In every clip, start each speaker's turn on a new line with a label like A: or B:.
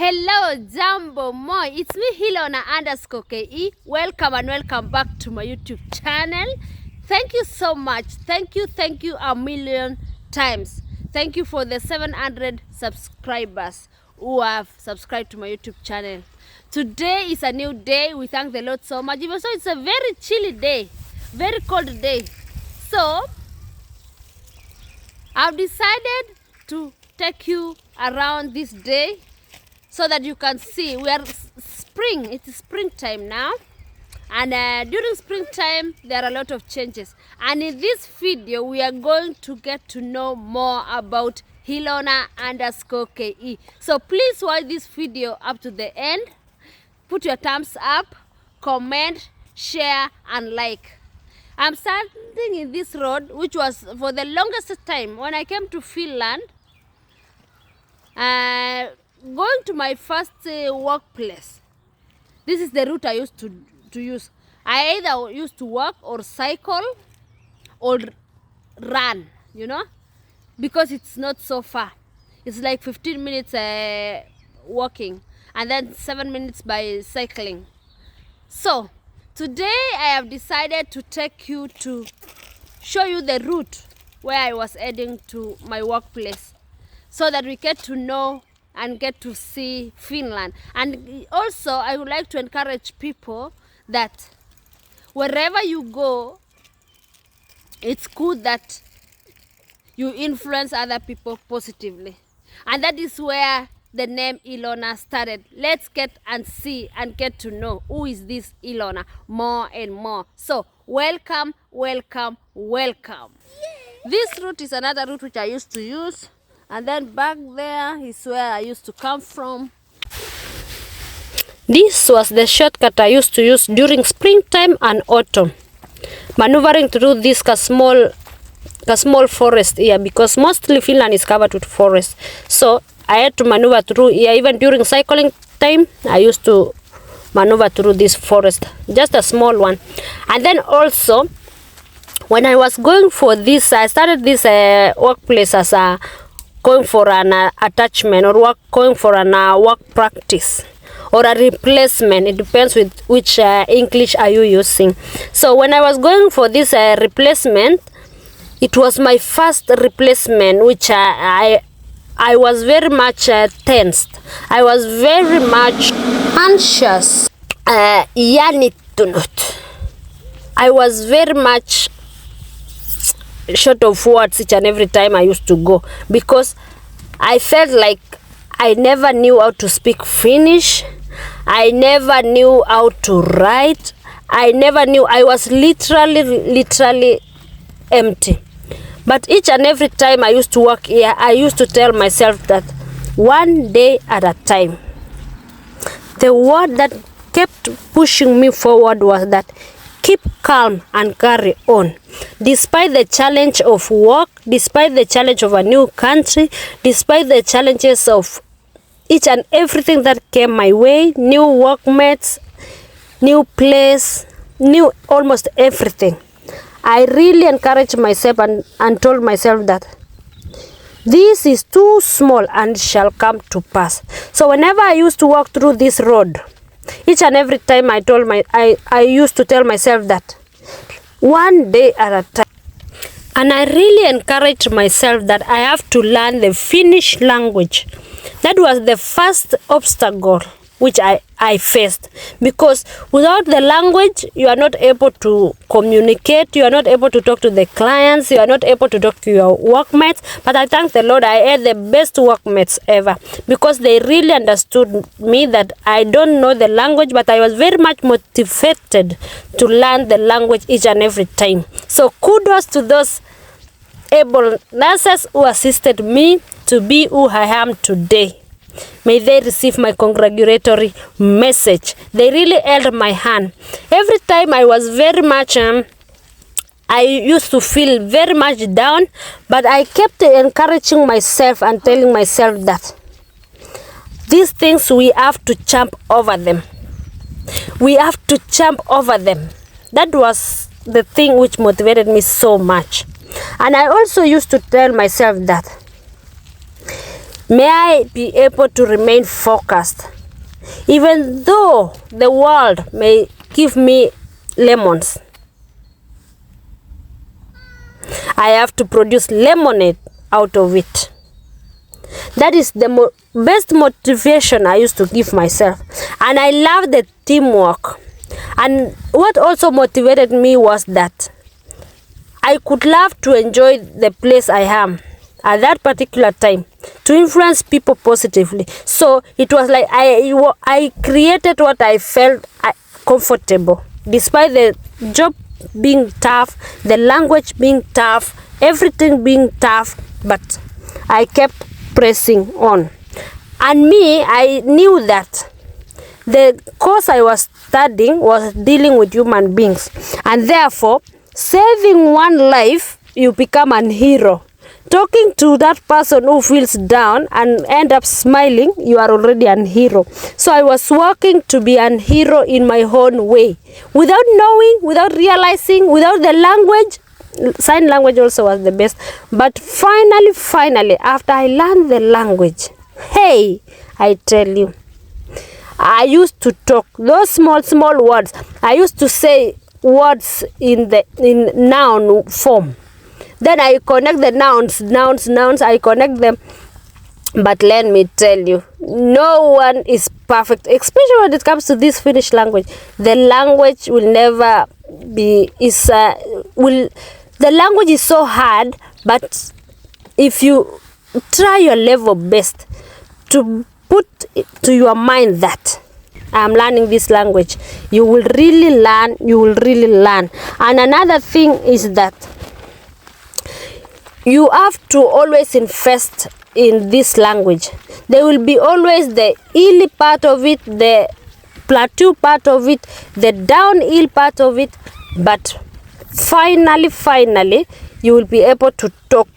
A: Hello, Jambo Moi. It's me, Hilona_KE. Welcome and welcome back to my YouTube channel. Thank you so much. Thank you a million times. Thank you for the 700 subscribers who have subscribed to my YouTube channel. Today is a new day. We thank the Lord so much. Even so, it's a very chilly day, very cold day. So, I've decided to take you around this day so that you can see we are spring. It's springtime now, and during springtime there are a lot of changes, and in this video we are going to get to know more about Hilona_KE. So please watch this video up to the end. Put your thumbs up, comment, share and like. I'm standing in this road, which was for the longest time when I came to Finland, going to my first workplace. This is the route I used to use. I either used to walk or cycle or run, because it's not so far. It's like 15 minutes walking and then 7 minutes by cycling. So today I have decided to take you to show you the route where I was heading to my workplace, so that we get to know and get to see Finland. And also I would like to encourage people that wherever you go, it's good that you influence other people positively. And that is where the name Ilona started. Let's get and see and get to know who is this Ilona more and more. So welcome. This route is another route which I used to use. And then back there is where I used to come from. This was the shortcut I used to use during springtime and autumn, maneuvering through this small forest here, because mostly Finland is covered with forest. So I had to maneuver through here. Even during cycling time, I used to maneuver through this forest, just a small one. And then also, when I was going for this, I started this workplace as a going for an attachment, or going for an work practice or a replacement. It depends with which English are you using. So when I was going for this replacement, it was my first replacement, which I was very much tensed. I was very much anxious. Jännittynyt. I was very much short of words each and every time I used to go, because I felt like I never knew how to speak Finnish. I never knew how to write. I never knew. I was literally empty. But each and every time I used to work here, I used to tell myself that one day at a time. The word that kept pushing me forward was that keep calm and carry on. Despite the challenge of work, despite the challenge of a new country, despite the challenges of each and everything that came my way, new workmates, new place, new almost everything, I really encouraged myself and told myself that this is too small and shall come to pass. So whenever I used to walk through this road, each and every time I used to tell myself that one day at a time. And I really encouraged myself that I have to learn the Finnish language. That was the first obstacle which I faced, because without the language you are not able to communicate, you are not able to talk to the clients, you are not able to talk to your workmates. But I thank the Lord, I had the best workmates ever, because they really understood me that I don't know the language, but I was very much motivated to learn the language each and every time. So kudos to those able nurses who assisted me to be who I am today. May they receive my congratulatory message. They really held my hand. Every time I was very much, I used to feel very much down, but I kept encouraging myself and telling myself that these things, we have to jump over them. We have to jump over them. That was the thing which motivated me so much. And I also used to tell myself that May I be able to remain focused. Even though the world may give me lemons, I have to produce lemonade out of it. That is the best motivation I used to give myself. And I love the teamwork. And what also motivated me was that I could love to enjoy the place I am at that particular time, to influence people positively. So it was like I created what I felt comfortable, despite the job being tough, the language being tough, everything being tough, but I kept pressing on. And me, I knew that the course I was studying was dealing with human beings, and therefore saving one life, you become an hero. Talking to that person who feels down and end up smiling, you are already an hero. So I was working to be an hero in my own way, without knowing, without realizing, without the language. Sign language also was the best. But finally, after I learned the language, hey, I tell you, I used to talk those small words. I used to say words in noun form. Then I connect the nouns, I connect them. But let me tell you, no one is perfect, especially when it comes to this Finnish language. The language will never be, the language is so hard, but if you try your level best to put it to your mind that I'm learning this language, you will really learn. And another thing is that you have to always invest in this language. There will be always the hilly part of it, the plateau part of it, the downhill part of it, but finally you will be able to talk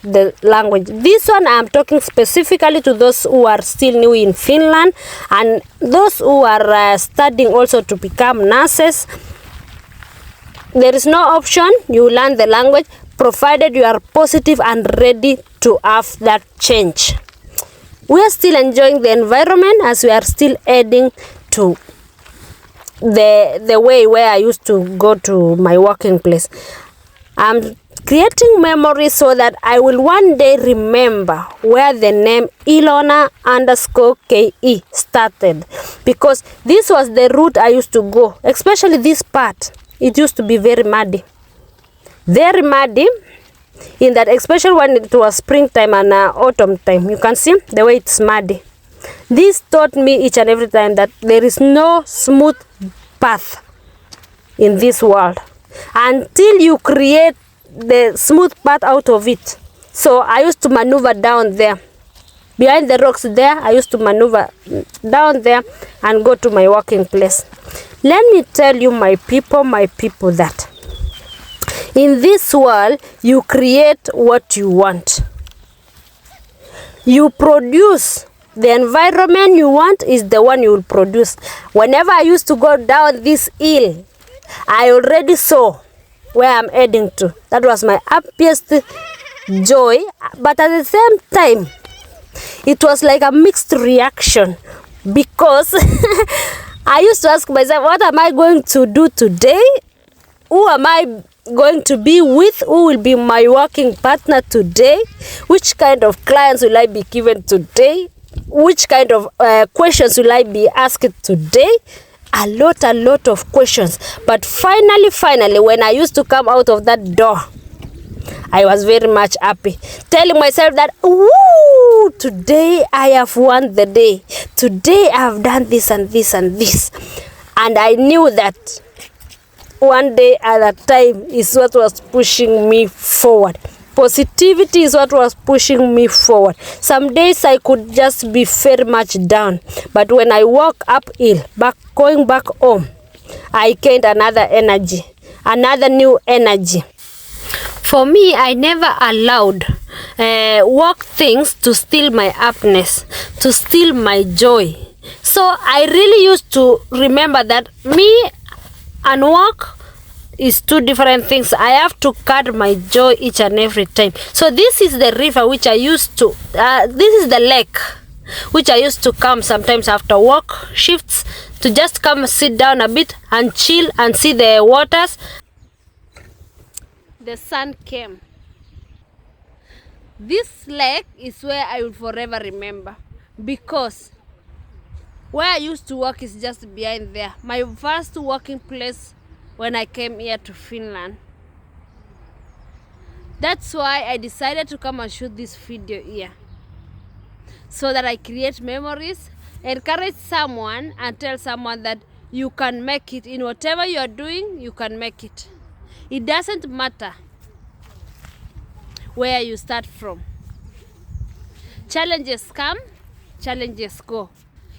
A: the language. This one I'm talking specifically to those who are still new in Finland, and those who are studying also to become nurses. There is no option, you learn the language, provided you are positive and ready to have that change. We are still enjoying the environment as we are still heading to the way where I used to go to my working place. I'm creating memories so that I will one day remember where the name Ilona_KE started, because this was the route I used to go, especially this part. It used to be very muddy in that, especially when it was springtime and autumn time. You can see the way it's muddy. This taught me each and every time that there is no smooth path in this world until you create the smooth path out of it. So I used to maneuver down there behind the rocks there. I used to maneuver down there and go to my working place. Let me tell you, my people, that in this world you create what you want. You produce. The environment you want is the one you will produce. Whenever I used to go down this hill, I already saw where I'm heading to. That was my happiest joy, but at the same time it was like a mixed reaction, because I used to ask myself, what am I going to do today? Who am I going to be with? Who will be my working partner today? Which kind of clients will I be given today? Which kind of questions will I be asked today? A lot of questions. But finally, when I used to come out of that door, I was very much happy, telling myself that, ooh, today I have won the day. Today I have done this and this and this. And I knew that one day at a time is what was pushing me forward. Positivity is what was pushing me forward. Some days I could just be very much down, but when I walk uphill, going back home, I gained another energy, another new energy. For me, I never allowed work things to steal my happiness, to steal my joy. So I really used to remember that me and work is two different things. I have to guard my joy each and every time. So this is the river which I used to, this is the lake which I used to come sometimes after work shifts to just come sit down a bit and chill and see the waters. The sun came. This lake is where I will forever remember, because where I used to work is just behind there. My first working place when I came here to Finland. That's why I decided to come and shoot this video here, so that I create memories, encourage someone and tell someone that you can make it. In whatever you are doing, you can make it. It doesn't matter where you start from. Challenges come, challenges go.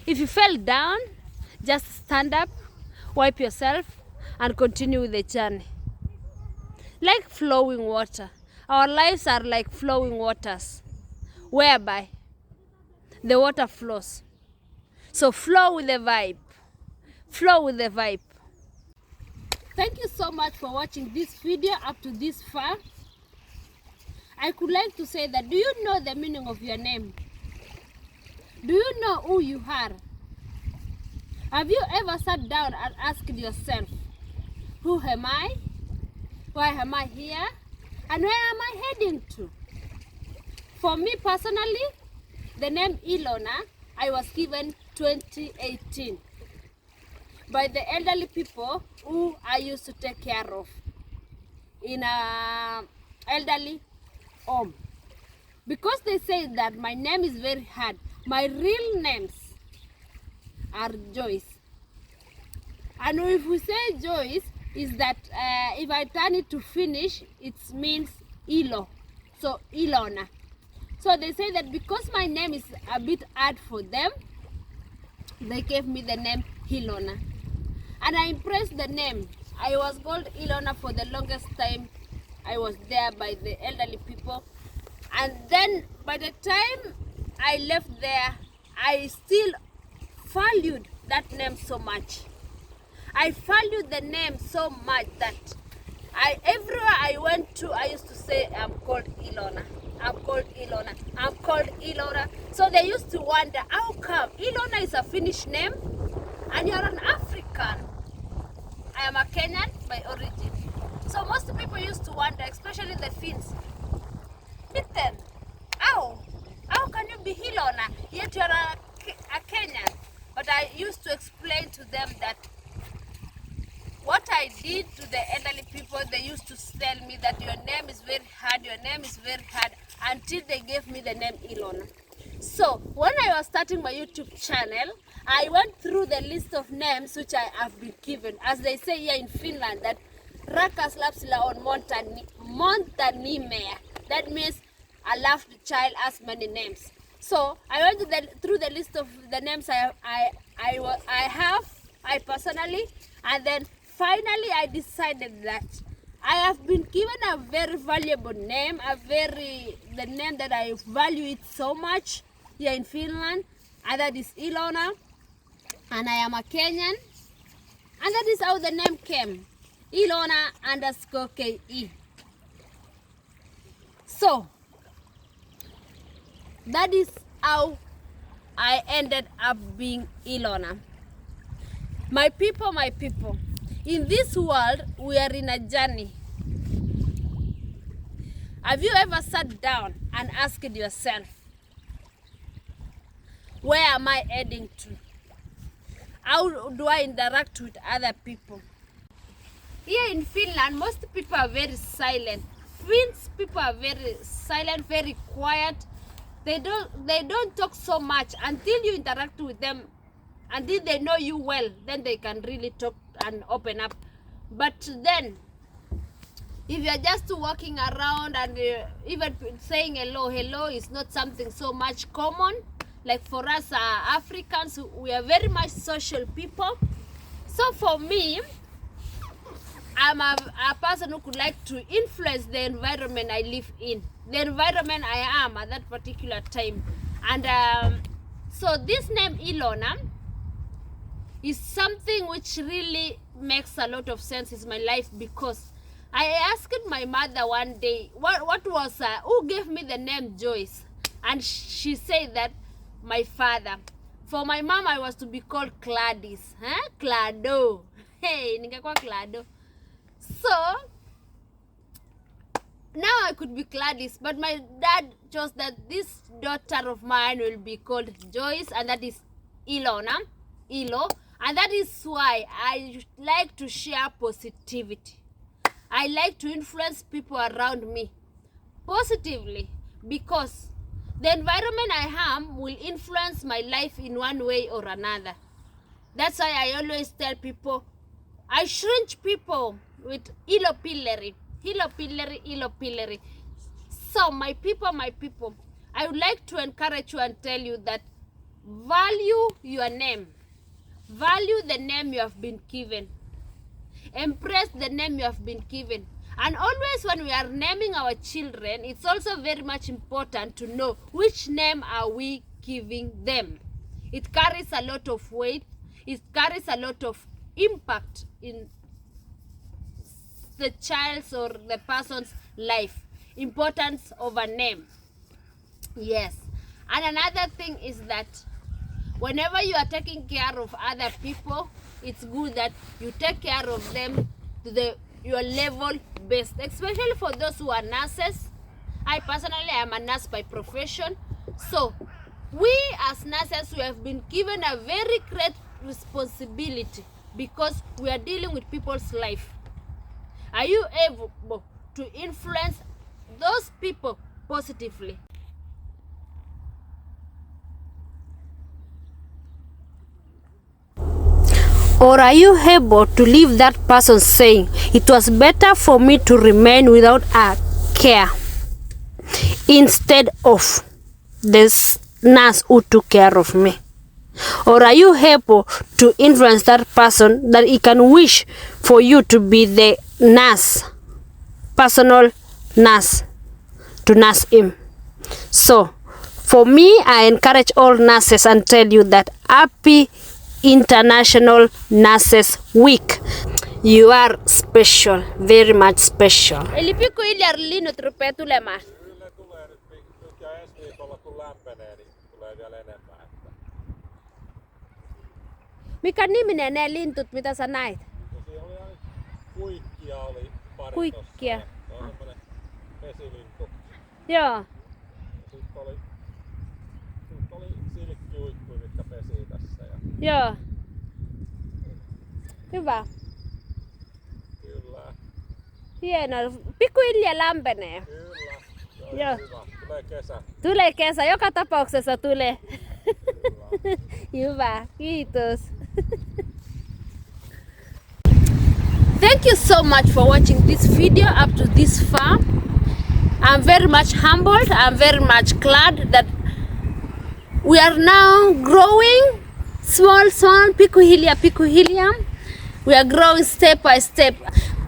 A: If you fell down, just stand up, wipe yourself, and continue with the journey. Like flowing water. Our lives are like flowing waters, whereby the water flows. So flow with the vibe. Flow with the vibe. Thank you so much for watching this video up to this far. I could like to say that, do you know the meaning of your name? Do you know who you are? Have you ever sat down and asked yourself, who am I? Why am I here? And where am I heading to? For me personally, the name Ilona, I was given 2018 by the elderly people who I used to take care of in a elderly home. Because they say that my name is very hard. My real names are Joyce. And if we say Joyce, is that if I turn it to Finnish, it means Ilo. So Ilona. So they say that because my name is a bit hard for them, they gave me the name Ilona. And I embraced the name. I was called Ilona for the longest time. I was there by the elderly people. And then by the time I left there, I still valued that name so much. I valued the name so much that everywhere I went to, I used to say, I'm called Ilona. I'm called Ilona. I'm called Ilona. So they used to wonder, how come Ilona is a Finnish name and you're an African? I am a Kenyan by origin. So most people used to wonder, especially the Finns, Mitten, how can you be Ilona yet you're a Kenyan? But I used to explain to them that what I did to the elderly people, they used to tell me that your name is very hard, your name is very hard, until they gave me the name Ilona. So when I was starting my YouTube channel, I went through the list of names which I have been given. As they say here in Finland, that Rakas lapsilla on montanimea. That means a loved child has many names. So I went through the list of the names I personally, and then finally I decided that I have been given a very valuable name, the name that I value it so much here in Finland, and that is Ilona, and I am a Kenyan, and that is how the name came, Ilona_KE. So that is how I ended up being Ilona. My people, in this world, we are in a journey. Have you ever sat down and asked yourself, where am I heading to? How do I interact with other people? Here in Finland, most people are very silent. Finns people are very silent, very quiet. They don't talk so much until you interact with them. Until they know you well, then they can really talk and open up. But then, if you're just walking around and even saying hello is not something so much common. Like for us Africans, we are very much social people. So for me, I'm a person who could like to influence the environment I live in, the environment I am at that particular time. And so this name Ilona is something which really makes a lot of sense in my life, because I asked my mother one day what was who gave me the name Joyce, and she said that my father. For my mom, I was to be called Gladys, Clado. Hey, ningekuwa Clado. So now I could be Gladys, but my dad chose that this daughter of mine will be called Joyce, and that is Ilo, and that is why I like to share positivity. I like to influence people around me positively, because the environment I am will influence my life in one way or another. That's why I always tell people, I shrink people with ilopillery. So my people, I would like to encourage you and tell you that value your name. Value the name you have been given. Embrace the name you have been given. And always when we are naming our children, it's also very much important to know which name are we giving them. It carries a lot of weight. It carries a lot of impact in the child's or the person's life. Importance of a name. Yes. And another thing is that whenever you are taking care of other people, it's good that you take care of them to your level best, especially for those who are nurses. I personally am a nurse by profession. So we as nurses, we have been given a very great responsibility, because we are dealing with people's life. Are you able to influence those people positively? Or are you able to leave that person saying, it was better for me to remain without a care instead of this nurse who took care of me? Or are you able to influence that person that he can wish for you to be the nurse, personal nurse, to nurse him? So for me, I encourage all nurses and tell you that happy International Nurses Week. You are special, very much special. Eli pikkuhiljaa linnut rupeaa tulemaan.
B: Kyllä tulee nyt ja ensi viikolla kun lämpenee, niin tulee vielä enemmän.
A: Mikä niminen ne lintut, mitä sä näit?
B: Siinä oli aina kuikkia oli pari.
A: Kuikkia.
B: Se on semmoinen vesilintu.
A: Joo.
B: Sitten oli silkkiuikkuja, mitkä pesii tässä.
A: Joo. Hyvä.
B: Kyllä.
A: Hienoa. Pikkuhiljaa lämpenee.
B: Kyllä.
A: Joo.
B: Hyvä. Tulee kesä.
A: Tulee kesä. Joka tapauksessa tulee. Hyvä. Kiitos. Thank you so much for watching this video up to this far. I'm very much humbled. I'm very much glad that we are now growing small, pikkuhiljaa. We are growing step by step.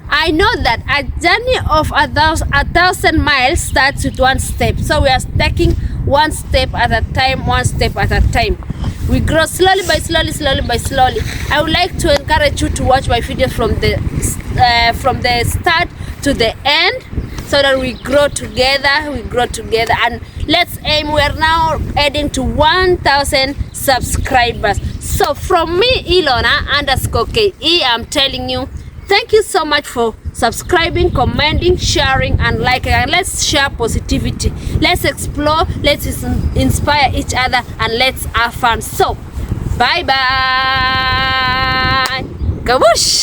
A: I know that a journey of 1,000 miles starts with one step. So we are taking one step at a time, We grow slowly by slowly. I would like to encourage you to watch my video from the start to the end, so that we grow together, and let's aim. We are now heading to 1,000 subscribers. So from me, Ilona_KE, I'm telling you, thank you so much for subscribing, commenting, sharing, and liking. And let's share positivity. Let's explore. Let's inspire each other, and let's have fun. So, bye bye. Kabush.